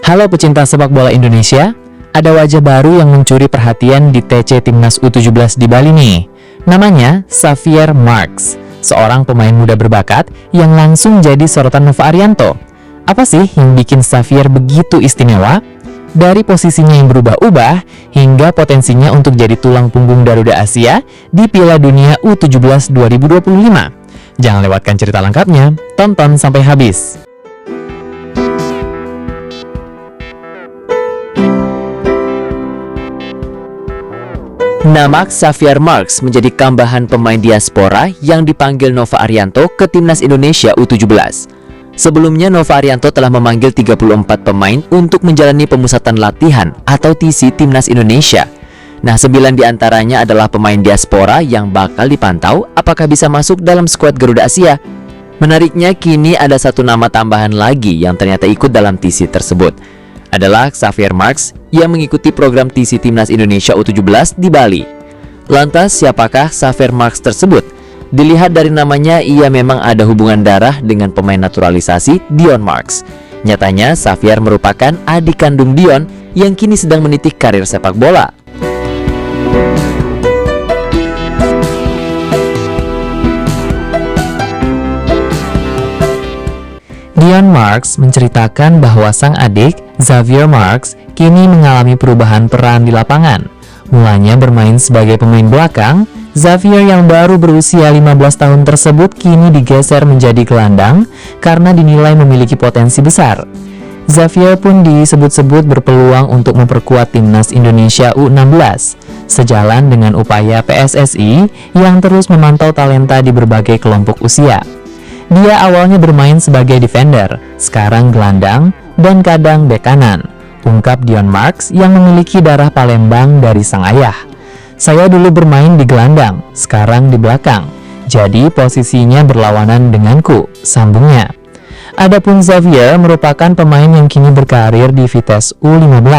Halo pecinta sepak bola Indonesia, ada wajah baru yang mencuri perhatian di TC Timnas U17 di Bali nih. Namanya Xavier Marks, seorang pemain muda berbakat yang langsung jadi sorotan Nova Arianto. Apa sih yang bikin Xavier begitu istimewa? Dari posisinya yang berubah-ubah hingga potensinya untuk jadi tulang punggung Garuda Asia di Piala Dunia U17 2025. Jangan lewatkan cerita lengkapnya, tonton sampai habis. Nama Xavier Marks menjadi kambahan pemain diaspora yang dipanggil Nova Arianto ke Timnas Indonesia U17. Sebelumnya Nova Arianto telah memanggil 34 pemain untuk menjalani pemusatan latihan atau TC Timnas Indonesia. Nah, 9 diantaranya adalah pemain diaspora yang bakal dipantau apakah bisa masuk dalam skuad Garuda Asia. Menariknya, kini ada satu nama tambahan lagi yang ternyata ikut dalam TC tersebut. Adalah Xavier Marks yang mengikuti program TC Timnas Indonesia U17 di Bali. Lantas, siapakah Xavier Marks tersebut? Dilihat dari namanya, ia memang ada hubungan darah dengan pemain naturalisasi Dion Marks. Nyatanya, Xavier merupakan adik kandung Dion yang kini sedang menitik karir sepak bola. Dion Marks menceritakan bahwa sang adik, Xavier Marks, kini mengalami perubahan peran di lapangan. Mulanya bermain sebagai pemain belakang, Xavier yang baru berusia 15 tahun tersebut kini digeser menjadi gelandang karena dinilai memiliki potensi besar. Xavier pun disebut-sebut berpeluang untuk memperkuat Timnas Indonesia U16, sejalan dengan upaya PSSI yang terus memantau talenta di berbagai kelompok usia. Dia awalnya bermain sebagai defender, sekarang gelandang, dan kadang bek kanan, ungkap Dion Marks yang memiliki darah Palembang dari sang ayah. Saya dulu bermain di gelandang, sekarang di belakang. Jadi posisinya berlawanan denganku, sambungnya. Adapun Xavier merupakan pemain yang kini berkarir di Vitesse U15.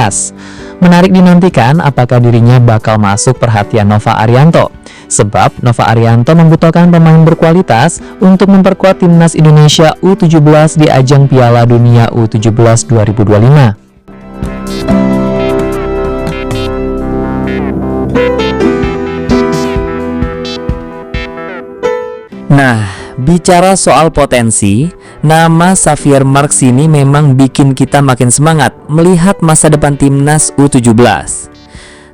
Menarik dinantikan apakah dirinya bakal masuk perhatian Nova Arianto. Sebab Nova Arianto membutuhkan pemain berkualitas untuk memperkuat Timnas Indonesia U17 di ajang Piala Dunia U17 2025. Nah, bicara soal potensi, nama Xavier Marks ini memang bikin kita makin semangat melihat masa depan Timnas U17.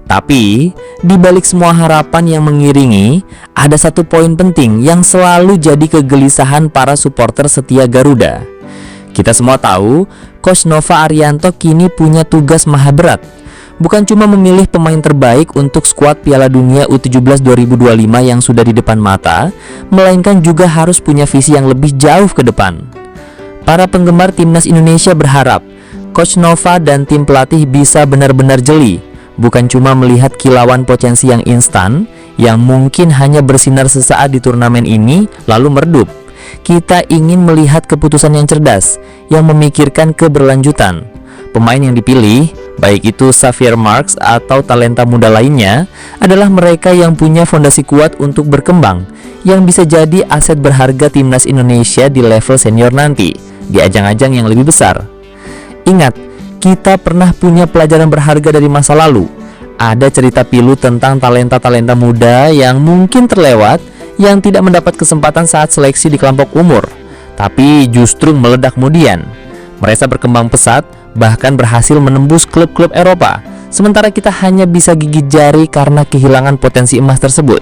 Tapi, di balik semua harapan yang mengiringi, ada satu poin penting yang selalu jadi kegelisahan para supporter setia Garuda. Kita semua tahu, Coach Nova Arianto kini punya tugas maha berat. Bukan cuma memilih pemain terbaik untuk skuad Piala Dunia U17 2025 yang sudah di depan mata, melainkan juga harus punya visi yang lebih jauh ke depan. Para penggemar Timnas Indonesia berharap Coach Nova dan tim pelatih bisa benar-benar jeli, bukan cuma melihat kilauan potensi yang instan, yang mungkin hanya bersinar sesaat di turnamen ini lalu meredup. Kita ingin melihat keputusan yang cerdas, yang memikirkan keberlanjutan. Pemain yang dipilih, baik itu Xavier Marks atau talenta muda lainnya, adalah mereka yang punya fondasi kuat untuk berkembang, yang bisa jadi aset berharga Timnas Indonesia di level senior nanti, di ajang-ajang yang lebih besar. Ingat, kita pernah punya pelajaran berharga dari masa lalu. Ada cerita pilu tentang talenta-talenta muda yang mungkin terlewat, yang tidak mendapat kesempatan saat seleksi di kelompok umur, tapi justru meledak kemudian. Mereka berkembang pesat, bahkan berhasil menembus klub-klub Eropa, sementara kita hanya bisa gigit jari karena kehilangan potensi emas tersebut.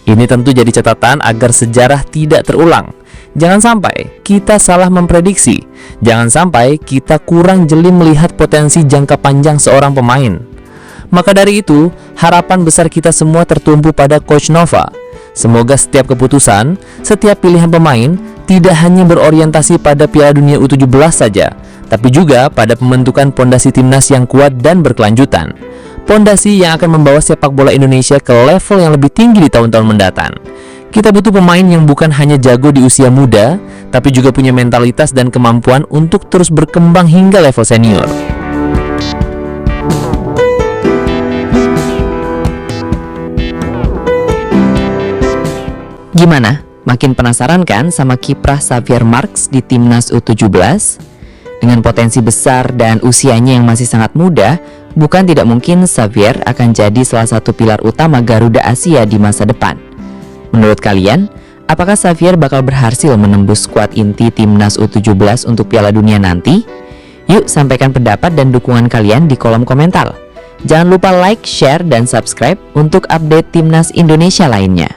Ini tentu jadi catatan agar sejarah tidak terulang. Jangan sampai kita salah memprediksi, jangan sampai kita kurang jeli melihat potensi jangka panjang seorang pemain. Maka dari itu, harapan besar kita semua tertumpu pada Coach Nova. Semoga setiap keputusan, setiap pilihan pemain tidak hanya berorientasi pada Piala Dunia U17 saja, tapi juga pada pembentukan pondasi timnas yang kuat dan berkelanjutan. Pondasi yang akan membawa sepak bola Indonesia ke level yang lebih tinggi di tahun-tahun mendatang. Kita butuh pemain yang bukan hanya jago di usia muda, tapi juga punya mentalitas dan kemampuan untuk terus berkembang hingga level senior. Gimana? Makin penasaran kan sama kiprah Xavier Marks di Timnas U17? Dengan potensi besar dan usianya yang masih sangat muda, bukan tidak mungkin Xavier akan jadi salah satu pilar utama Garuda Asia di masa depan. Menurut kalian, apakah Xavier bakal berhasil menembus skuad inti timnas U17 untuk Piala Dunia nanti? Yuk sampaikan pendapat dan dukungan kalian di kolom komentar. Jangan lupa like, share, dan subscribe untuk update timnas Indonesia lainnya.